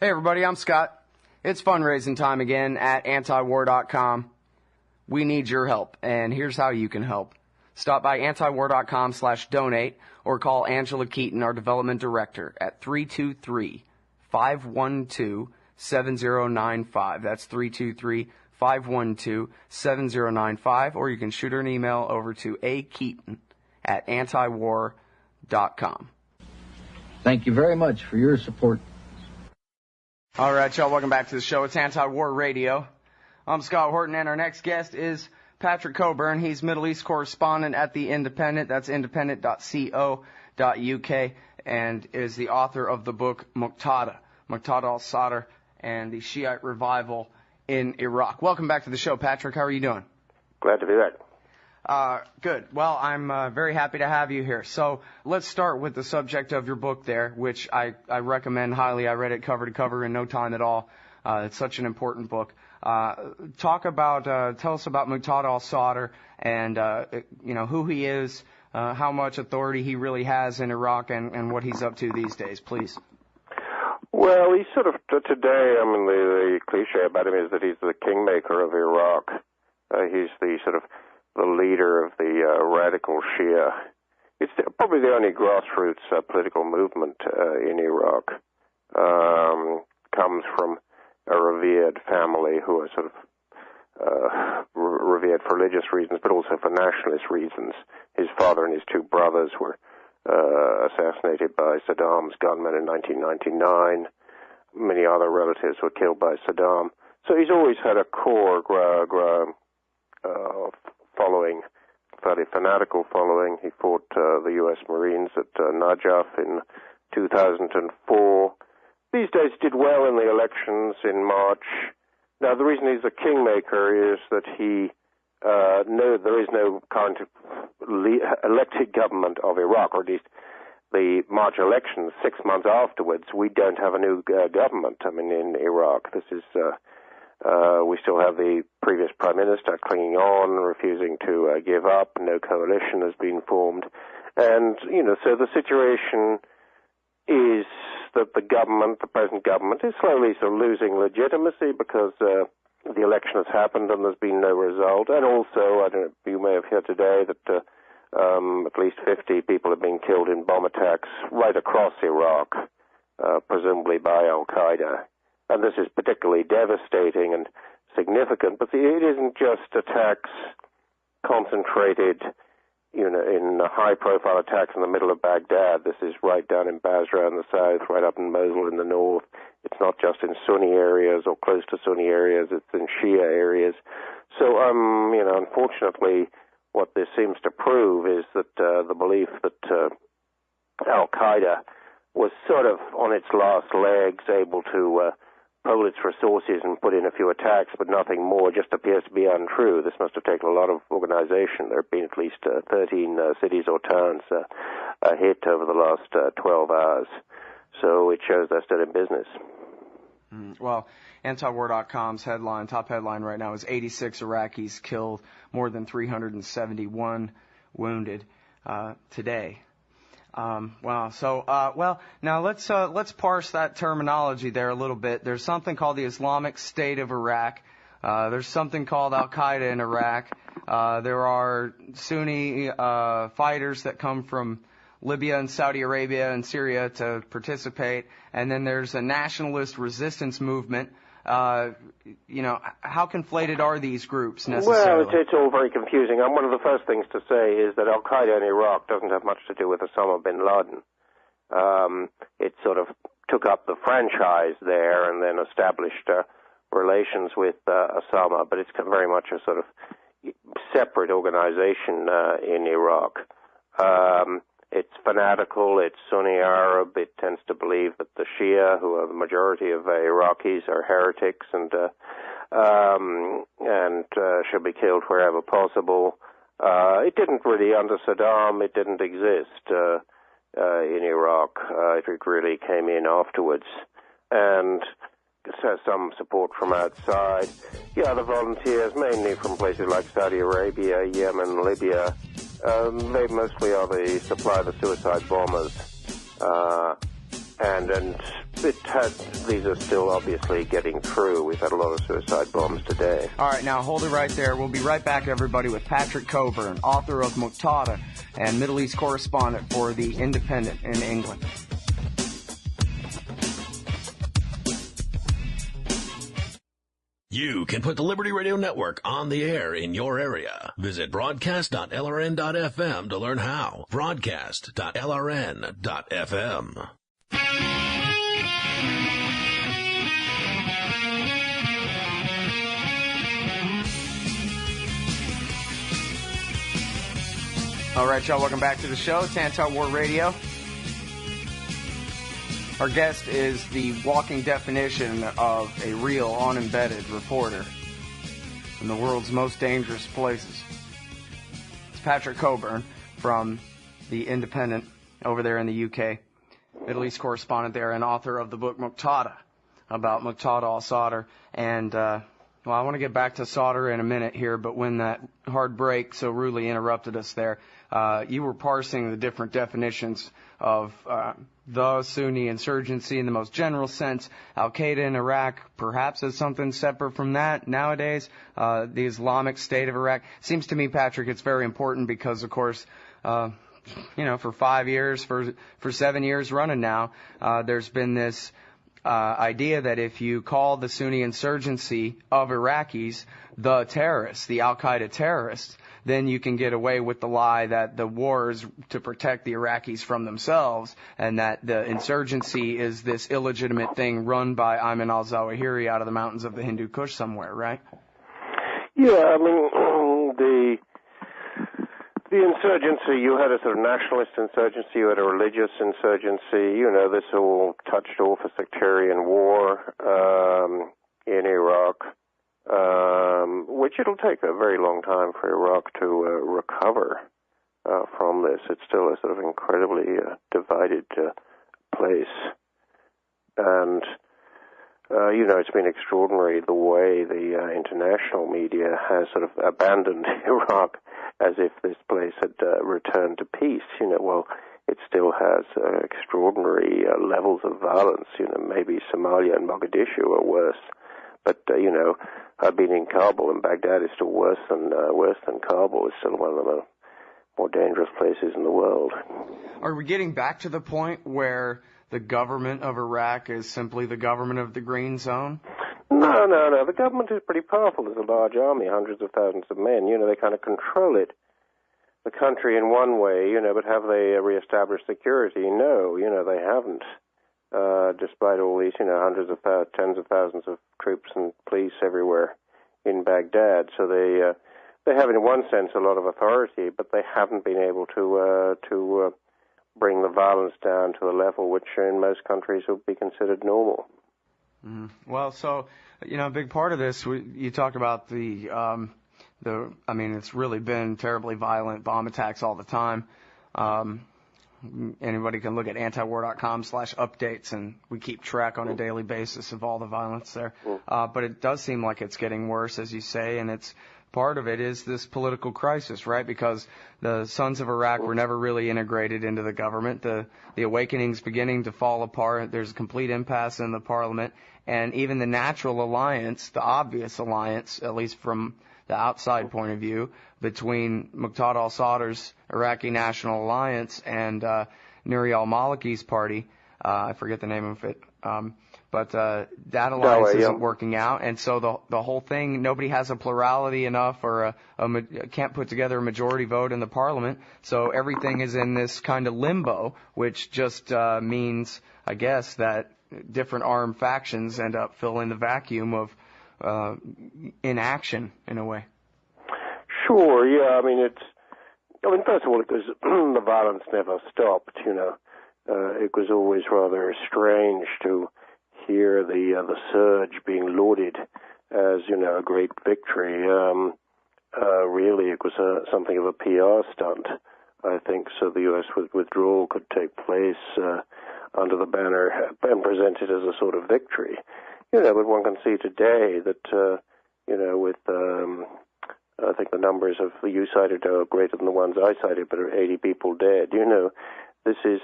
Hey everybody, I'm Scott. It's fundraising time again at antiwar.com. We need your help, and here's how you can help. Stop by antiwar.com/donate or call Angela Keaton, our development director, at 323-512-7095. That's 323-512-7095, or you can shoot her an email over to akeaton@antiwar.com. Thank you very much for your support. All right, y'all, welcome back to the show. It's Anti-War Radio. I'm Scott Horton, and our next guest is Patrick Cockburn. He's Middle East correspondent at The Independent. That's independent.co.uk, and is the author of the book Muqtada al-Sadr and the Shiite Revival in Iraq. Welcome back to the show, Patrick. How are you doing? Glad to be back. Good. Well, I'm very happy to have you here. So let's start with the subject of your book there, which I recommend highly. I read it cover to cover in no time at all. It's such an important book. Tell us about Muqtada al-Sadr and, who he is, how much authority he really has in Iraq and what he's up to these days, please. Well, he's sort of, today, the cliche about him is that he's the kingmaker of Iraq. He's the sort of the leader of the radical Shia. It's probably the only grassroots political movement in Iraq. Comes from a revered family who are sort of revered for religious reasons, but also for nationalist reasons. His father and his two brothers were assassinated by Saddam's gunmen in 1999. Many other relatives were killed by Saddam. So he's always had a core following, fairly fanatical following. He fought the U.S. Marines at Najaf in 2004. These days did well in the elections in March. Now, the reason he's a kingmaker is that there is no current elected government of Iraq, or at least the March elections, 6 months afterwards, we don't have a new government, in Iraq. This is... we still have the previous Prime Minister clinging on, refusing to give up. No coalition has been formed. And, so the situation is that the present government, is slowly sort of losing legitimacy because the election has happened and there's been no result. And also, I don't know, you may have heard today that at least 50 people have been killed in bomb attacks right across Iraq, presumably by al-Qaeda. And this is particularly devastating and significant, but it isn't just attacks concentrated, in high-profile attacks in the middle of Baghdad. This is right down in Basra in the south, right up in Mosul in the north. It's not just in Sunni areas or close to Sunni areas, it's in Shia areas. So, unfortunately, what this seems to prove is that the belief that al-Qaeda was sort of on its last legs, able to pool its resources and put in a few attacks, but nothing more, just appears to be untrue. This must have taken a lot of organization. There have been at least 13 cities or towns hit over the last 12 hours. So it shows they're still in business. Well, antiwar.com's top headline right now is 86 Iraqis killed, more than 371 wounded today. Wow. So, now let's parse that terminology there a little bit. There's something called the Islamic State of Iraq. There's something called al-Qaeda in Iraq. There are Sunni fighters that come from Libya and Saudi Arabia and Syria to participate. And then there's a nationalist resistance movement. How conflated are these groups necessarily? Well, it's all very confusing. One of the first things to say is that al-Qaeda in Iraq doesn't have much to do with Osama bin Laden. It sort of took up the franchise there and then established relations with Osama, but it's very much a sort of separate organization in Iraq. It's fanatical, it's Sunni Arab, it tends to believe that the Shia, who are the majority of Iraqis, are heretics and should be killed wherever possible. It didn't really, under Saddam, it didn't exist in Iraq. It really came in afterwards. And has some support from outside. The other volunteers, mainly from places like Saudi Arabia, Yemen, Libya, they mostly are supply the suicide bombers. And these are still obviously getting through. We've had a lot of suicide bombs today. All right, now hold it right there. We'll be right back, everybody, with Patrick Cockburn, author of Muqtada and Middle East correspondent for The Independent in England. You can put the Liberty Radio Network on the air in your area. Visit broadcast.lrn.fm to learn how. Broadcast.lrn.fm. All right, y'all, welcome back to the show. It's Anti-War Radio. Our guest is the walking definition of a real, unembedded reporter in the world's most dangerous places. It's Patrick Cockburn from The Independent over there in the UK, Middle East correspondent there and author of the book Muqtada, about Muqtada al-Sadr. And, well, I want to get back to Sadr in a minute here, but when that hard break so rudely interrupted us there, you were parsing the different definitions of the Sunni insurgency in the most general sense. Al-Qaeda in Iraq perhaps as something separate from that. Nowadays, the Islamic State of Iraq. Seems to me, Patrick, it's very important because, of course, for 5 years, for 7 years running now, there's been this idea that if you call the Sunni insurgency of Iraqis the terrorists, the al-Qaeda terrorists, then you can get away with the lie that the war is to protect the Iraqis from themselves and that the insurgency is this illegitimate thing run by Ayman al-Zawahiri out of the mountains of the Hindu Kush somewhere, right? Yeah, I mean, the insurgency, you had a sort of nationalist insurgency, you had a religious insurgency, this all touched off a sectarian war in Iraq, which it'll take a very long time for Iraq to recover from this. It's still a sort of incredibly divided place. And, it's been extraordinary the way the international media has sort of abandoned Iraq as if this place had returned to peace. Well, it still has extraordinary levels of violence. Maybe Somalia and Mogadishu are worse. But, I've been in Kabul, and Baghdad is still worse than Kabul. It's still one of the more dangerous places in the world. Are we getting back to the point where the government of Iraq is simply the government of the Green Zone? No. The government is pretty powerful. There's a large army, hundreds of thousands of men. They kind of control it, the country in one way, but have they reestablished security? No, they haven't. Despite all these, hundreds of tens of thousands of troops and police everywhere in Baghdad. So they have, in one sense, a lot of authority, but they haven't been able to bring the violence down to a level which in most countries would be considered normal. Mm-hmm. Well, so, a big part of this, you talk about it's really been terribly violent, bomb attacks all the time. Anybody can look at antiwar.com/updates, and we keep track on a daily basis of all the violence there. But it does seem like it's getting worse, as you say, and it's part of it is this political crisis, right? Because the Sons of Iraq were never really integrated into the government. The awakening's beginning to fall apart. There's a complete impasse in the parliament, and even the natural alliance, the obvious alliance, at least from the outside point of view, between Muqtada al-Sadr's Iraqi National Alliance and Nuri al-Maliki's party. I forget the name of it. But that alliance isn't working out. And so the whole thing, nobody has a plurality enough or can't put together a majority vote in the parliament. So everything is in this kind of limbo, which just means, I guess, that different armed factions end up filling the vacuum of inaction in a way. Sure, yeah. First of all, because the violence never stopped, it was always rather strange to hear the surge being lauded as, a great victory. Really, it was something of a PR stunt, I think, so the U.S. withdrawal could take place under the banner and presented as a sort of victory. But one can see today that, with I think the numbers of you cited are greater than the ones I cited, but 80 people dead. This is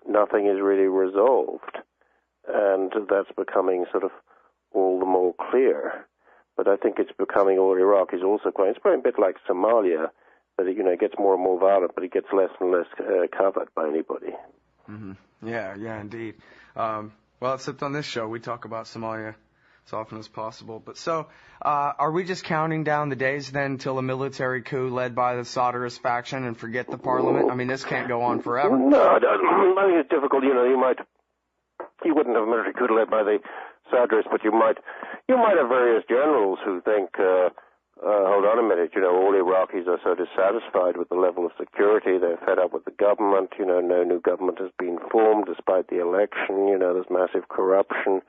nothing is really resolved. and that's becoming sort of all the more clear. But I think it's becoming, or Iraq is also quite, it's probably a bit like Somalia, that it gets more and more violent, but it gets less and less covered by anybody. Mm-hmm. Yeah, indeed. Well, except on this show, we talk about Somalia as often as possible. But so, are we just counting down the days then until a military coup led by the Sadrists faction and forget the parliament? I mean, this can't go on forever. No, I think it's difficult. You wouldn't have a military coup led by the Sadrists, but you might have various generals who think, hold on a minute, all Iraqis are so dissatisfied with the level of security, they're fed up with the government, no new government has been formed despite the election, there's massive corruption,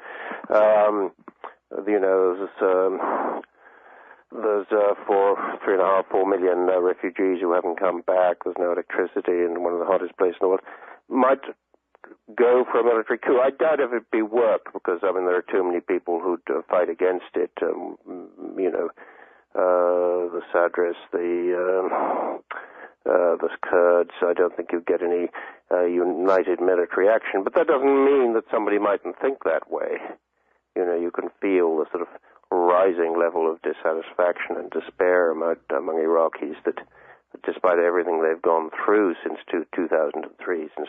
there's 4 million refugees who haven't come back, there's no electricity in one of the hottest places in the world, might go for a military coup. I doubt if it'd be worked because, there are too many people who'd fight against it, the Sadrists, the Kurds. I don't think you'd get any united military action, but that doesn't mean that somebody mightn't think that way. You can feel the sort of rising level of dissatisfaction and despair among Iraqis that despite everything they've gone through since 2003, since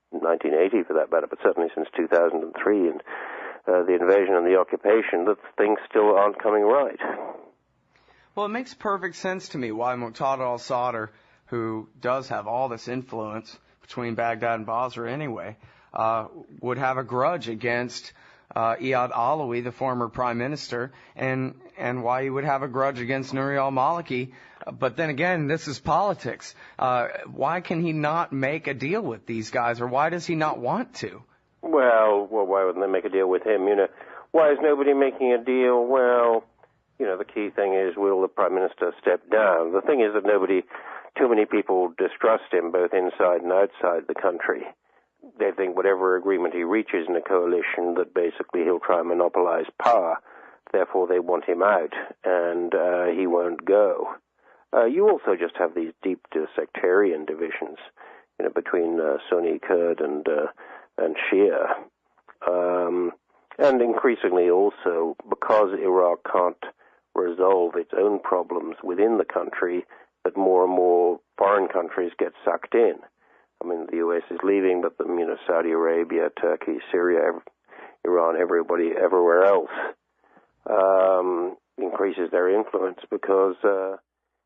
1980 for that matter, but certainly since 2003 and the invasion and the occupation, that things still aren't coming right. Well, it makes perfect sense to me why Muqtada al-Sadr, who does have all this influence between Baghdad and Basra anyway, would have a grudge against Iyad Alawi, the former prime minister, and why he would have a grudge against Nouri al-Maliki. But then again, this is politics. Why can he not make a deal with these guys, or why does he not want to? Well, why wouldn't they make a deal with him? Why is nobody making a deal? Well, the key thing is, will the Prime Minister step down? The thing is that too many people distrust him, both inside and outside the country. They think whatever agreement he reaches in a coalition, that basically he'll try and monopolize power. Therefore, they want him out, and he won't go. You also just have these deep sectarian divisions, between Sunni, Kurd, and Shia. And increasingly also, because Iraq can't resolve its own problems within the country, that more and more foreign countries get sucked in. The U.S. is leaving, but Saudi Arabia, Turkey, Syria, Iran, everybody, everywhere else increases their influence because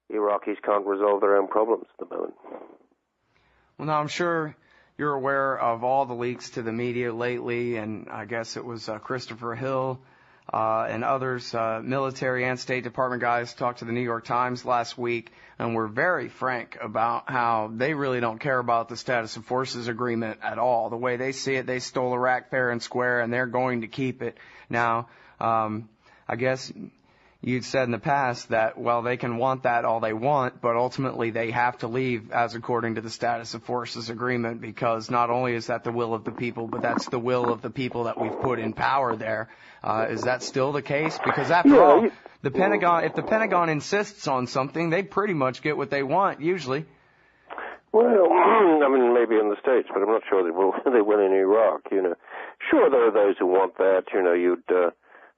Iraqis can't resolve their own problems at the moment. Well, now I'm sure you're aware of all the leaks to the media lately, and I guess it was Christopher Hill and others, military and State Department guys, talked to the New York Times last week and were very frank about how they really don't care about the status of forces agreement at all. The way they see it, they stole Iraq fair and square, and they're going to keep it. Now, I guess you'd said in the past that, well, they can want that all they want, but ultimately they have to leave as according to the status of forces agreement, because not only is that the will of the people, but that's the will of the people that we've put in power there. Is that still the case? Because after all, the Pentagon, if the Pentagon insists on something, they pretty much get what they want, usually. Well, maybe in the States, but I'm not sure they will in Iraq, Sure, there are those who want that,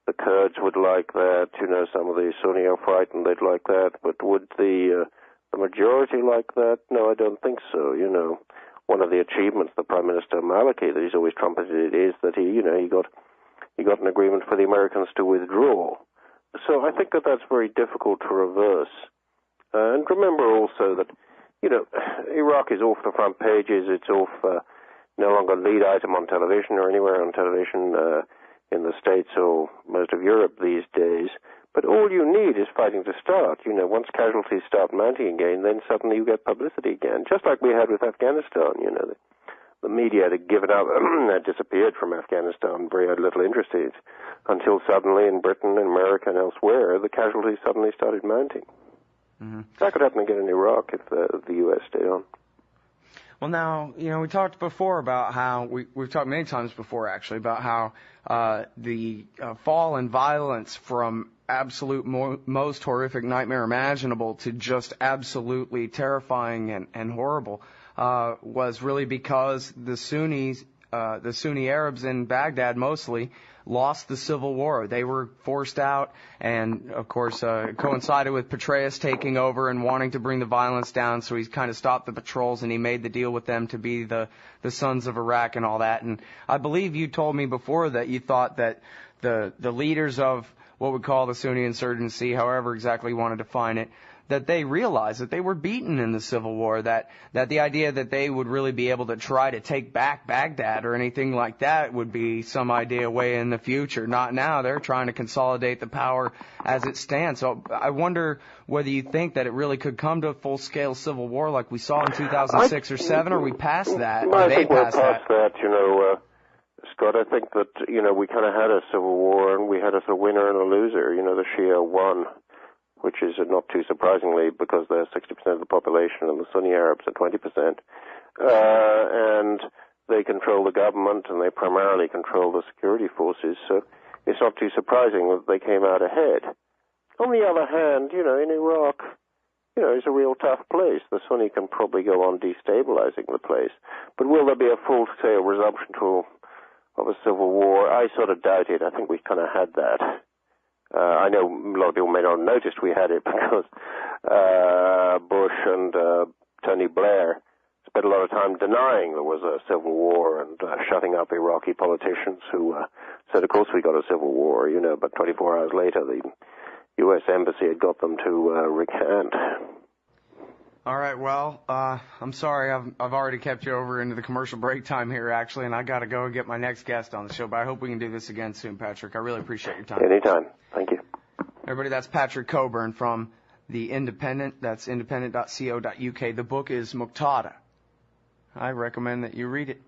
the Kurds would like that, some of the Sunni are frightened they'd like that, but would the majority like that? No, I don't think so, One of the achievements of the Prime Minister Maliki that he's always trumpeted is that he got an agreement for the Americans to withdraw. So I think that that's very difficult to reverse. And remember also that, Iraq is off the front pages, it's off no longer lead item on television or anywhere on television in the States or most of Europe these days. But all you need is fighting to start. Once casualties start mounting again, then suddenly you get publicity again. Just like we had with Afghanistan, the media had given up, had disappeared from Afghanistan, very little interest in it, until suddenly in Britain and America and elsewhere, the casualties suddenly started mounting. Mm-hmm. That could happen again in Iraq if the U.S. stayed on. Well, now, we talked before about how, we've talked many times before, actually, about how the fall in violence from absolute most horrific nightmare imaginable to just absolutely terrifying and horrible was really because the Sunnis the Sunni Arabs in Baghdad mostly lost the civil war. They were forced out, and of course coincided with Petraeus taking over and wanting to bring the violence down, so he kind of stopped the patrols and he made the deal with them to be the sons of Iraq and all that. And I believe you told me before that you thought that the leaders of what we call the Sunni insurgency, however exactly you want to define it, that they realized that they were beaten in the Civil War, that the idea that they would really be able to try to take back Baghdad or anything like that would be some idea way in the future. Not now. They're trying to consolidate the power as it stands. So I wonder whether you think that it really could come to a full-scale civil war like we saw in 2006 or 7, or we passed that? I think we're past that, Scott. I think that, we kind of had a civil war and we had a winner and a loser. The Shia won, which is not too surprisingly because they're 60% of the population and the Sunni Arabs are 20%. And they control the government and they primarily control the security forces, so it's not too surprising that they came out ahead. On the other hand, in Iraq, it's a real tough place. The Sunni can probably go on destabilizing the place. But will there be a full-scale resumption of a civil war? I sort of doubt it. I think we've kind of had that. I know a lot of people may not have noticed we had it because Bush and Tony Blair spent a lot of time denying there was a civil war and shutting up Iraqi politicians who said, of course we got a civil war, but 24 hours later the U.S. Embassy had got them to recant. All right, well, I'm sorry, I've already kept you over into the commercial break time here, actually, and I got to go and get my next guest on the show, but I hope we can do this again soon, Patrick. I really appreciate your time. Anytime. Thank you. Everybody, that's Patrick Cockburn from The Independent. That's independent.co.uk. The book is Muqtada. I recommend that you read it.